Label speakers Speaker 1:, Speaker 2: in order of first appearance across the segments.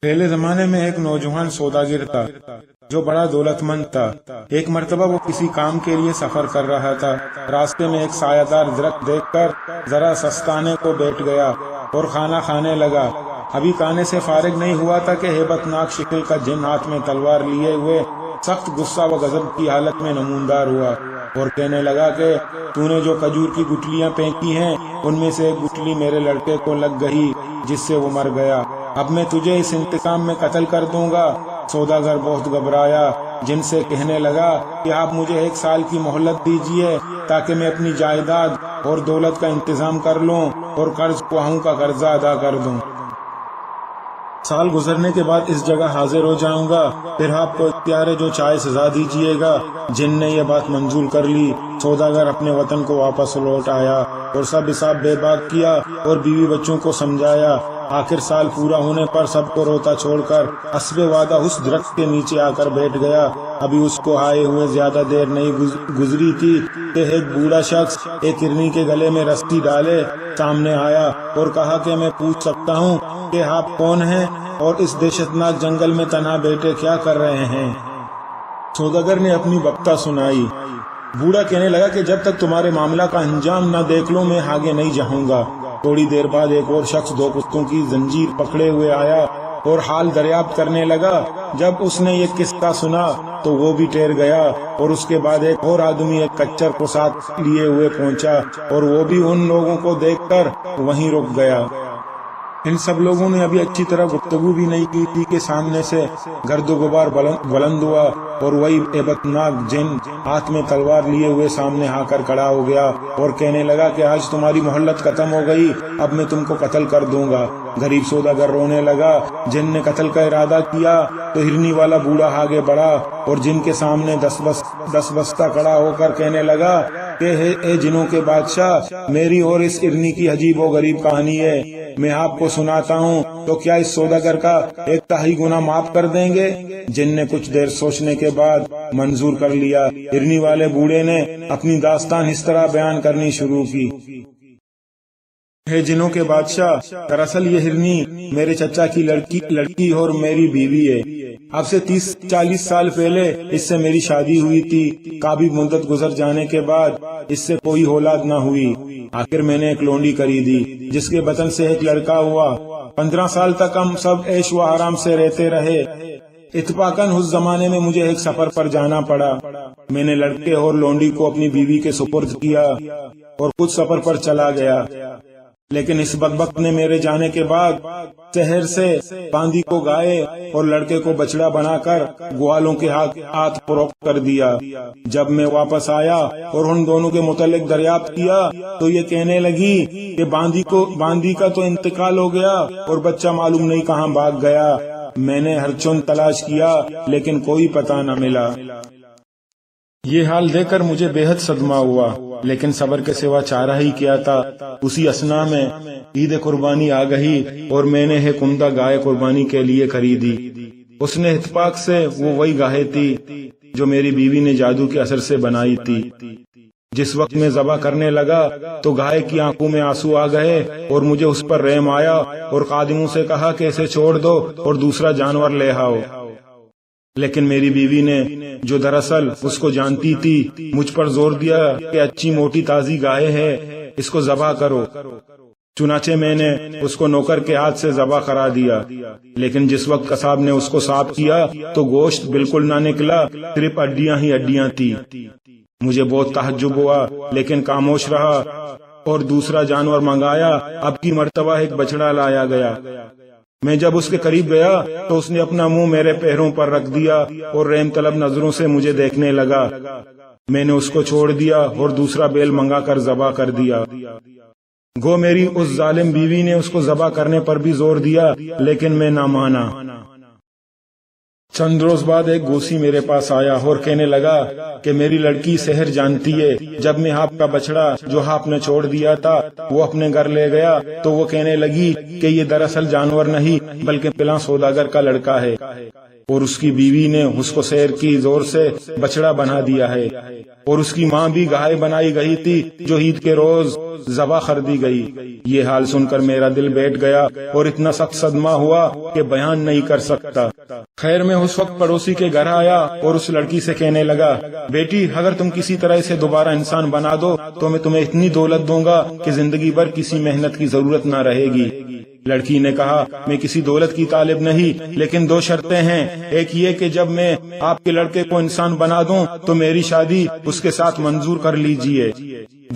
Speaker 1: پہلے زمانے میں ایک نوجوان سوداگر تھا جو بڑا دولت مند تھا۔ ایک مرتبہ وہ کسی کام کے لیے سفر کر رہا تھا۔ راستے میں ایک سایہ دار درخت دیکھ کر ذرا سستانے کو بیٹھ گیا اور کھانا کھانے لگا۔ ابھی کھانے سے فارغ نہیں ہوا تھا کہ ہیبت ناک شکل کا جن ہاتھ میں تلوار لیے ہوئے سخت غصہ و غضب کی حالت میں نمودار ہوا اور کہنے لگا کہ تو نے جو کھجور کی گٹلیاں پھینکی ہیں ان میں سے ایک گٹلی میرے لڑکے کو لگ گئی جس سے وہ مر گیا۔ اب میں تجھے اس انتقام میں قتل کر دوں گا۔ سوداگر بہت گھبرایا، جن سے کہنے لگا کہ آپ مجھے 1 سال کی مہلت دیجیے تاکہ میں اپنی جائیداد اور دولت کا انتظام کر لوں اور قرض خواہوں کا قرضہ ادا کر دوں۔ سال گزرنے کے بعد اس جگہ حاضر ہو جاؤں گا، پھر آپ کو اختیار ہے جو چاہے سزا دیجیے گا۔ جن نے یہ بات منظور کر لی۔ سوداگر اپنے وطن کو واپس لوٹ آیا اور سب حساب بے باک کیا اور بیوی بچوں کو سمجھایا۔ آخر سال پورا ہونے پر سب کو روتا چھوڑ کر اسبِ وعدہ اس درخت کے نیچے آ کر بیٹھ گیا۔ ابھی اس کو آئے ہوئے زیادہ دیر نہیں گزری تھی کہ ایک بوڑھا شخص ایک ہرنی کے گلے میں رسی ڈالے سامنے آیا اور کہا کہ میں پوچھ سکتا ہوں کہ آپ کون ہیں اور اس دہشتناک جنگل میں تنہا بیٹھے کیا کر رہے ہیں؟ سوداگر نے اپنی بکتا سنائی۔ بوڑھا کہنے لگا کہ جب تک تمہارے معاملہ کا انجام نہ دیکھ لوں میں آگے نہیں جاؤں گا۔ تھوڑی دیر بعد ایک اور شخص 2 کتوں کی زنجیر پکڑے ہوئے آیا اور حال دریافت کرنے لگا۔ جب اس نے یہ قصہ سنا تو وہ بھی ٹھہر گیا اور اس کے بعد ایک اور آدمی ایک کچر کو ساتھ لیے ہوئے پہنچا اور وہ بھی ان لوگوں کو دیکھ کر وہیں رک گیا۔ ان سب لوگوں نے ابھی اچھی طرح گفتگو بھی نہیں کی تھی کہ سامنے سے گرد و غبار بلند ہوا اور وہی ہیبت ناک جن ہاتھ میں تلوار لیے ہوئے سامنے آ کر کھڑا ہو گیا اور کہنے لگا کہ آج تمہاری مہلت ختم ہو گئی، اب میں تم کو قتل کر دوں گا۔ غریب سوداگر رونے لگا۔ جن نے قتل کا ارادہ کیا تو ہرنی والا بوڑھا آگے بڑھا اور جن کے سامنے دس بستہ کھڑا ہو کر کہنے لگا کہ اے جنوں کے بادشاہ، میری اور اس ہرنی کی عجیب و غریب کہانی ہے، میں آپ کو سناتا ہوں تو کیا اس سوداگر کا 1 تہائی گناہ معاف کر دیں گے؟ جن نے کچھ دیر سوچنے کے بعد منظور کر لیا۔ ہرنی والے بوڑھے نے اپنی داستان اس طرح بیان کرنی شروع کی۔ ہے جنوں کے بادشاہ، دراصل یہ ہرنی میرے چچا کی لڑکی اور میری بیوی ہے۔ اب سے 30-40 سال پہلے اس سے میری شادی ہوئی تھی۔ کافی مدت گزر جانے کے بعد اس سے کوئی اولاد نہ ہوئی۔ آخر میں نے ایک لونڈی خریدی جس کے بطن سے ایک لڑکا ہوا۔ 15 سال تک ہم سب عیش و آرام سے رہتے رہے۔ اتفاقاً اس زمانے میں مجھے ایک سفر پر جانا پڑا۔ میں نے لڑکے اور لونڈی کو اپنی بیوی کے سپرد کیا اور خود سفر پر چلا گیا، لیکن اس بدبخت نے میرے جانے کے بعد شہر سے باندی کو گائے اور لڑکے کو بچڑا بنا کر گوالوں کے ہاتھ فروخت کر دیا۔ جب میں واپس آیا اور ان دونوں کے متعلق دریافت کیا تو یہ کہنے لگی کہ باندی کا تو انتقال ہو گیا اور بچہ معلوم نہیں کہاں بھاگ گیا۔ میں نے ہر چون تلاش کیا لیکن کوئی پتہ نہ ملا۔ یہ حال دیکھ کر مجھے بے حد صدمہ ہوا، لیکن صبر کے سوا چارہ ہی کیا تھا۔ اسی اثنا میں عید قربانی آ گئی اور میں نے ایک عمدہ گائے قربانی کے لیے خریدی۔ اس نے اتفاق سے وہی گائے تھی جو میری بیوی نے جادو کے اثر سے بنائی تھی۔ جس وقت میں ذبح کرنے لگا تو گائے کی آنکھوں میں آنسو آ گئے اور مجھے اس پر رحم آیا اور خادموں سے کہا کہ اسے چھوڑ دو اور دوسرا جانور لے آؤ، لیکن میری بیوی نے، جو دراصل اس کو جانتی تھی، مجھ پر زور دیا کہ اچھی موٹی تازی گائے ہے، اس کو ذبح کرو۔ چنانچہ میں نے اس کو نوکر کے ہاتھ سے ذبح کرا دیا، لیکن جس وقت قصاب نے اس کو صاف کیا تو گوشت بالکل نہ نکلا، صرف ہڈیاں ہی ہڈیاں تھی۔ مجھے بہت تعجب ہوا لیکن خاموش رہا اور دوسرا جانور منگایا۔ اب کی مرتبہ ایک بچڑا لایا گیا۔ میں جب اس کے قریب گیا تو اس نے اپنا منہ میرے پیروں پر رکھ دیا اور رحم طلب نظروں سے مجھے دیکھنے لگا۔ میں نے اس کو چھوڑ دیا اور دوسرا بیل منگا کر ذبح کر دیا۔ گو میری اس ظالم بیوی نے اس کو ذبح کرنے پر بھی زور دیا لیکن میں نہ مانا۔ چند روز بعد ایک گوسی میرے پاس آیا اور کہنے لگا کہ میری لڑکی سحر جانتی ہے، جب میں آپ کا بچڑا جو آپ نے چھوڑ دیا تھا وہ اپنے گھر لے گیا تو وہ کہنے لگی کہ یہ دراصل جانور نہیں بلکہ پلاں سوداگر کا لڑکا ہے۔ اور اس کی بیوی نے اس کو سیر کی زور سے بچڑا بنا دیا ہے، اور اس کی ماں بھی گائے بنائی گئی تھی جو عید کے روز ذبح کر دی گئی۔ یہ حال سن کر میرا دل بیٹھ گیا اور اتنا سخت صدمہ ہوا کہ بیان نہیں کر سکتا۔ خیر میں اس وقت پڑوسی کے گھر آیا اور اس لڑکی سے کہنے لگا، بیٹی اگر تم کسی طرح اسے دوبارہ انسان بنا دو تو میں تمہیں اتنی دولت دوں گا کہ زندگی بھر کسی محنت کی ضرورت نہ رہے گی۔ لڑکی نے کہا، میں کسی دولت کی طالب نہیں، لیکن دو شرطیں ہیں، ایک یہ کہ جب میں آپ کے لڑکے کو انسان بنا دوں تو میری شادی اس کے ساتھ منظور کر لیجئے،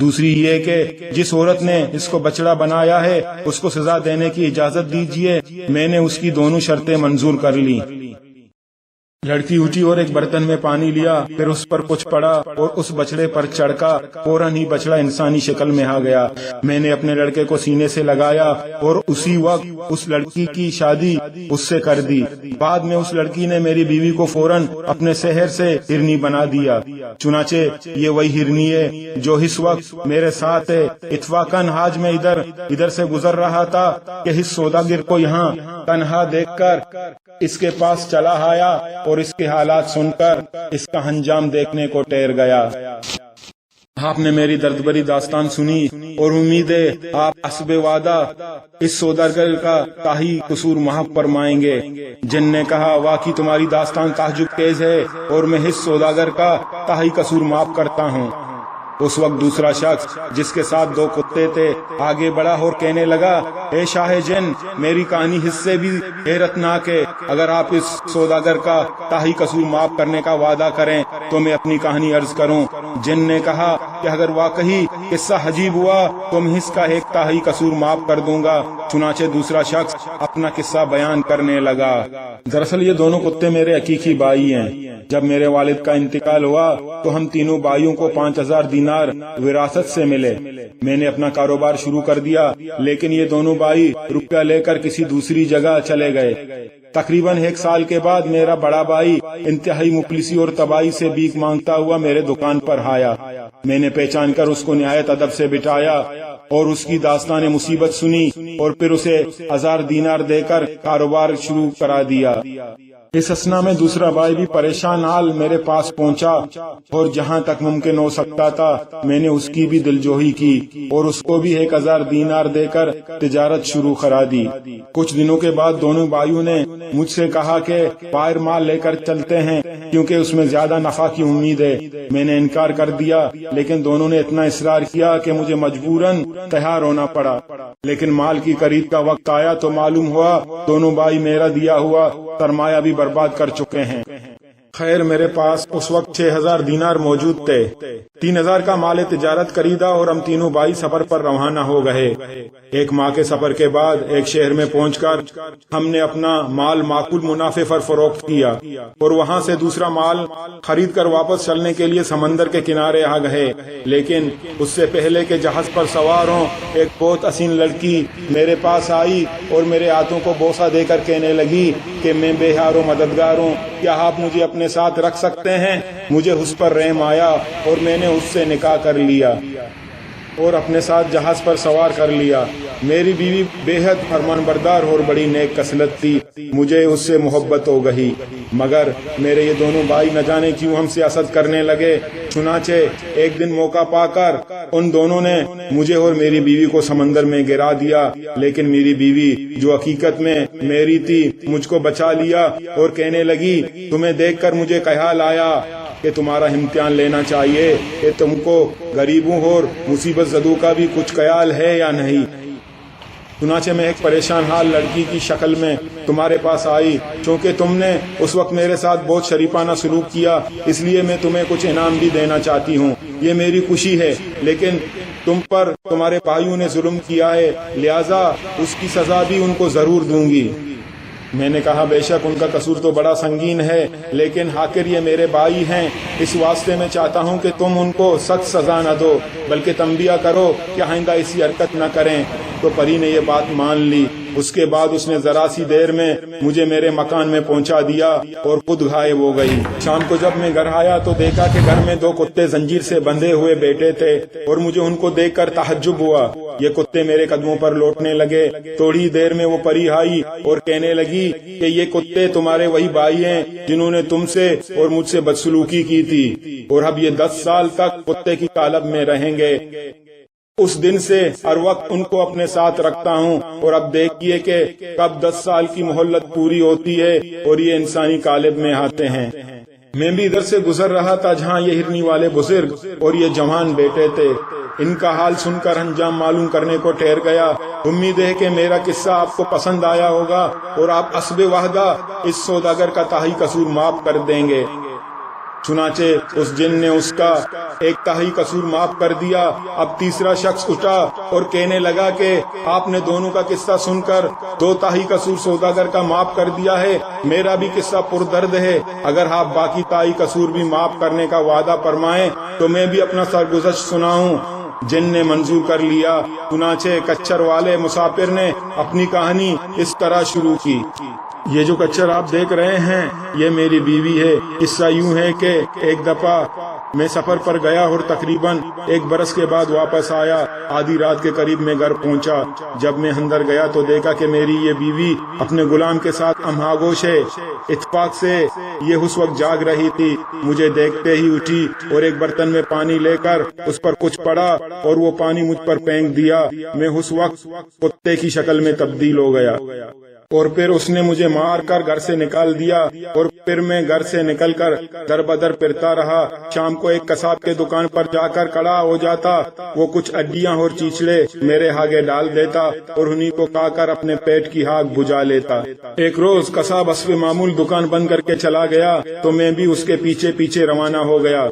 Speaker 1: دوسری یہ کہ جس عورت نے اس کو بچڑا بنایا ہے اس کو سزا دینے کی اجازت دیجئے۔ میں نے اس کی دونوں شرطیں منظور کر لی۔ لڑکی اٹھی اور ایک برتن میں پانی لیا، پھر اس پر کچھ پڑا اور اس بچڑے پر چڑھا، فوراً ہی بچڑا انسانی شکل میں آ گیا۔ میں نے اپنے لڑکے کو سینے سے لگایا اور اسی وقت اس لڑکی کی شادی اس سے کر دی۔ بعد میں اس لڑکی نے میری بیوی کو فوراً اپنے شہر سے ہرنی بنا دیا۔ چنانچہ یہ وہی ہرنی ہے جو اس وقت میرے ساتھ ہے۔ اتفاقاً آج میں ادھر سے گزر رہا تھا کہ اس سوداگر کو یہاں تنہا دیکھ کر اس کے پاس چلا آیا اور اس کے حالات سن کر اس کا انجام دیکھنے کو ٹھہر گیا۔ آپ نے میری درد بھری داستان سنی اور امید ہے آپ حسب وعدہ اس سوداگر کا تاہی قصور معاف فرمائیں گے۔ جن نے کہا، واقعی تمہاری داستان تعجب خیز ہے اور میں اس سوداگر کا تاہی قصور معاف کرتا ہوں۔ اس وقت دوسرا شخص جس کے ساتھ دو کتے تھے آگے بڑھا اور کہنے لگا، اے شاہ جن، میری کہانی اس سے بھی حیرت ناک ہے۔ اگر آپ اس سوداگر کا تاہی قصور معاف کرنے کا وعدہ کریں تو میں اپنی کہانی عرض کروں۔ جن نے کہا کہ اگر واقعی قصہ عجیب ہوا تو میں اس کا ایک تاہی قصور معاف کر دوں گا۔ چنانچہ دوسرا شخص اپنا قصہ بیان کرنے لگا۔ دراصل یہ دونوں کتے میرے حقیقی بھائی ہیں۔ جب میرے والد کا انتقال ہوا تو ہم تینوں بھائیوں کو 5000 دینار وراثت سے ملے۔ میں نے اپنا کاروبار شروع کر دیا، لیکن یہ دونوں بھائی روپیہ لے کر کسی دوسری جگہ چلے گئے۔ تقریباً 1 سال کے بعد میرا بڑا بھائی انتہائی مفلسی اور تباہی سے بھیک مانگتا ہوا میرے دکان پر آیا۔ میں نے پہچان کر اس کو نہایت ادب سے بٹھایا اور اس کی داستان مصیبت سنی اور پھر اسے 1000 دینار دے کر کاروبار شروع کرا دیا۔ اس اثنا میں دوسرا بھائی بھی پریشان حال میرے پاس پہنچا اور جہاں تک ممکن ہو سکتا تھا میں نے اس کی بھی دلجوئی کی اور اس کو بھی 1000 دینار دے کر تجارت شروع کرا دی۔ کچھ دنوں کے بعد دونوں بھائیوں نے مجھ سے کہا کہ باہر مال لے کر چلتے ہیں کیونکہ اس میں زیادہ نفع کی امید ہے۔ میں نے انکار کر دیا، لیکن دونوں نے اتنا اصرار کیا کہ مجھے مجبوراً تیار ہونا پڑا۔ لیکن مال کی خرید کا وقت آیا تو معلوم ہوا دونوں بھائی میرا دیا ہوا سرمایہ بھی برباد کر چکے ہیں۔ خیر میرے پاس اس وقت 6000 دینار موجود تھے۔ 3000 کا مال تجارت خریدا اور ہم تینوں بھائی سفر پر روانہ ہو گئے۔ 1 ماہ کے سفر کے بعد ایک شہر میں پہنچ کر ہم نے اپنا مال معقول منافع پر فروخت کیا اور وہاں سے دوسرا مال خرید کر واپس چلنے کے لیے سمندر کے کنارے آ گئے۔ لیکن اس سے پہلے کہ جہاز پر سوار ہوں ایک بہت حسین لڑکی میرے پاس آئی اور میرے ہاتھوں کو بوسہ دے کر کہنے لگی کہ میں بے ہار و مددگار ہوں، کیا آپ مجھے اپنے ساتھ رکھ سکتے ہیں؟ مجھے اس پر رحم آیا اور میں نے اس سے نکاح کر لیا اور اپنے ساتھ جہاز پر سوار کر لیا۔ میری بیوی بے حد فرمان بردار اور بڑی نیک خصلت تھی، مجھے اس سے محبت ہو گئی، مگر میرے یہ دونوں بھائی نہ جانے کیوں ہم سے حسد کرنے لگے۔ چنانچہ ایک دن موقع پا کر ان دونوں نے مجھے اور میری بیوی کو سمندر میں گرا دیا، لیکن میری بیوی جو حقیقت میں میری تھی مجھ کو بچا لیا اور کہنے لگی، تمہیں دیکھ کر مجھے خیال آیا کہ تمہارا امتحان لینا چاہیے کہ تم کو غریبوں اور مصیبت زدوں کا بھی کچھ خیال ہے یا نہیں۔ چنانچہ میں ایک پریشان حال لڑکی کی شکل میں تمہارے پاس آئی، چونکہ تم نے اس وقت میرے ساتھ بہت شریفانہ سلوک کیا، اس لیے میں تمہیں کچھ انعام بھی دینا چاہتی ہوں۔ یہ میری خوشی ہے، لیکن تم پر تمہارے بھائیوں نے ظلم کیا ہے، لہذا اس کی سزا بھی ان کو ضرور دوں گی۔ میں نے کہا، بے شک ان کا قصور تو بڑا سنگین ہے، لیکن آخر یہ میرے بھائی ہیں، اس واسطے میں چاہتا ہوں کہ تم ان کو سخت سزا نہ دو، بلکہ تنبیہ کرو کہ آئندہ ایسی حرکت نہ کریں۔ تو پری نے یہ بات مان لی اس کے بعد اس نے ذرا سی دیر میں مجھے میرے مکان میں پہنچا دیا اور خود غائب ہو گئی۔ شام کو جب میں گھر آیا تو دیکھا کہ گھر میں 2 کتے زنجیر سے بندھے ہوئے بیٹھے تھے اور مجھے ان کو دیکھ کر تعجب ہوا۔ یہ کتے میرے قدموں پر لوٹنے لگے۔ تھوڑی دیر میں وہ پری آئی اور کہنے لگی کہ یہ کتے تمہارے وہی بھائی ہیں جنہوں نے تم سے اور مجھ سے بدسلوکی کی تھی، اور اب یہ 10 سال تک کتے کی قالب میں رہیں گے۔ اس دن سے ہر وقت ان کو اپنے ساتھ رکھتا ہوں، اور اب دیکھیے کہ کب 10 سال کی مہلت پوری ہوتی ہے اور یہ انسانی قالب میں آتے ہیں۔ میں بھی ادھر سے گزر رہا تھا جہاں یہ ہرنی والے بزرگ اور یہ جوان بیٹھے تھے۔ ان کا حال سن کر انجام معلوم کرنے کو ٹھہر گیا۔ امید ہے کہ میرا قصہ آپ کو پسند آیا ہوگا اور آپ حسب وحدہ اس سوداگر کا تاہی قصور معاف کر دیں گے۔ چنانچہ اس جن نے اس کا ایک تاہی قصور معاف کر دیا۔ اب تیسرا شخص اٹھا اور کہنے لگا کہ آپ نے دونوں کا قصہ سن کر 2 تاہی قصور سوداگر کا معاف کر دیا ہے، میرا بھی قصہ پردرد ہے۔ اگر آپ باقی تاہی قصور بھی معاف کرنے کا وعدہ فرمائیں تو میں بھی اپنا سرگزشت سناؤں۔ جن نے منظور کر لیا۔ چنانچہ کچھر والے مسافر نے اپنی کہانی اس طرح شروع کی۔ یہ جو کچھر آپ دیکھ رہے ہیں یہ میری بیوی ہے۔ قصہ یوں ہے کہ ایک دفعہ میں سفر پر گیا اور تقریباً 1 برس کے بعد واپس آیا۔ آدھی رات کے قریب میں گھر پہنچا۔ جب میں اندر گیا تو دیکھا کہ میری یہ بیوی اپنے غلام کے ساتھ ہمآغوش ہے۔ اتفاق سے یہ اس وقت جاگ رہی تھی۔ مجھے دیکھتے ہی اٹھی اور ایک برتن میں پانی لے کر اس پر کچھ پڑا اور وہ پانی مجھ پر پھینک دیا۔ میں اس وقت کتے کی شکل میں تبدیل ہو گیا، اور پھر اس نے مجھے مار کر گھر سے نکال دیا، اور پھر میں گھر سے نکل کر در بدر پھرتا رہا۔ شام کو ایک قصاب کے دکان پر جا کر کھڑا ہو جاتا۔ وہ کچھ ہڈیاں اور چیچڑے میرے آگے ڈال دیتا اور انہی کو کھا کر اپنے پیٹ کی آگ بجھا لیتا۔ ایک روز قصاب حسب معمول دکان بند کر کے چلا گیا تو میں بھی اس کے پیچھے پیچھے روانہ ہو گیا۔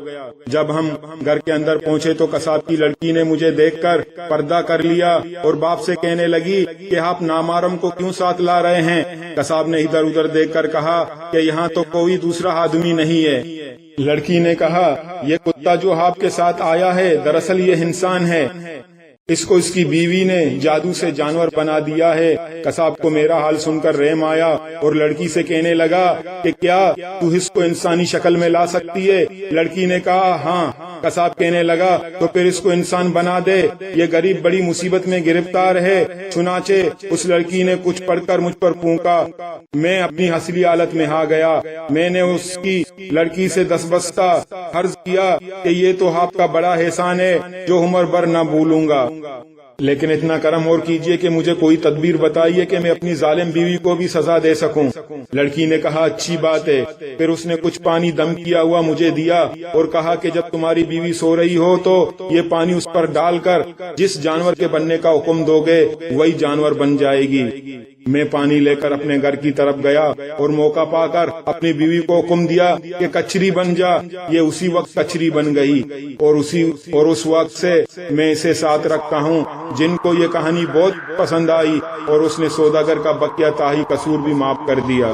Speaker 1: جب ہم گھر کے اندر پہنچے تو قصاب کی لڑکی نے مجھے دیکھ کر پردہ کر لیا اور باپ سے کہنے لگی کہ آپ نامحرم کو کیوں ساتھ لا رہے ہیں؟ قصاب نے ادھر ادھر دیکھ کر کہا کہ یہاں تو کوئی دوسرا آدمی نہیں ہے۔ لڑکی نے کہا یہ کتا جو آپ کے ساتھ آیا ہے دراصل یہ انسان ہے، اس کو اس کی بیوی نے جادو سے جانور بنا دیا ہے۔ قصاب کو میرا حال سن کر رحم آیا اور لڑکی سے کہنے لگا کہ کیا تو اس کو انسانی شکل میں لا سکتی ہے؟ لڑکی نے کہا ہاں۔ قصاب کہنے لگا تو پھر اس کو انسان بنا دے، یہ غریب بڑی مصیبت میں گرفتار ہے۔ چنانچہ اس لڑکی نے کچھ پڑھ کر مجھ پر پھونکا۔ میں اپنی اصلی حالت میں آ گیا۔ میں نے اس کی لڑکی سے دستبستہ عرض کیا کہ یہ تو آپ کا بڑا احسان ہے جو عمر بھر نہ بھولوں گا، لیکن اتنا کرم اور کیجئے کہ مجھے کوئی تدبیر بتائیے کہ میں اپنی ظالم بیوی کو بھی سزا دے سکوں۔ لڑکی نے کہا اچھی بات ہے۔ پھر اس نے کچھ پانی دم کیا ہوا مجھے دیا اور کہا کہ جب تمہاری بیوی سو رہی ہو تو یہ پانی اس پر ڈال کر جس جانور کے بننے کا حکم دو گے وہی جانور بن جائے گی۔ میں پانی لے کر اپنے گھر کی طرف گیا اور موقع پا کر اپنی بیوی کو حکم دیا کہ کچھری بن جا۔ یہ اسی وقت کچھری بن گئی اور اس وقت سے میں اسے ساتھ رکھتا ہوں۔ جن کو یہ کہانی بہت پسند آئی اور اس نے سوداگر کا بقیہ تاہی قصور بھی معاف کر دیا۔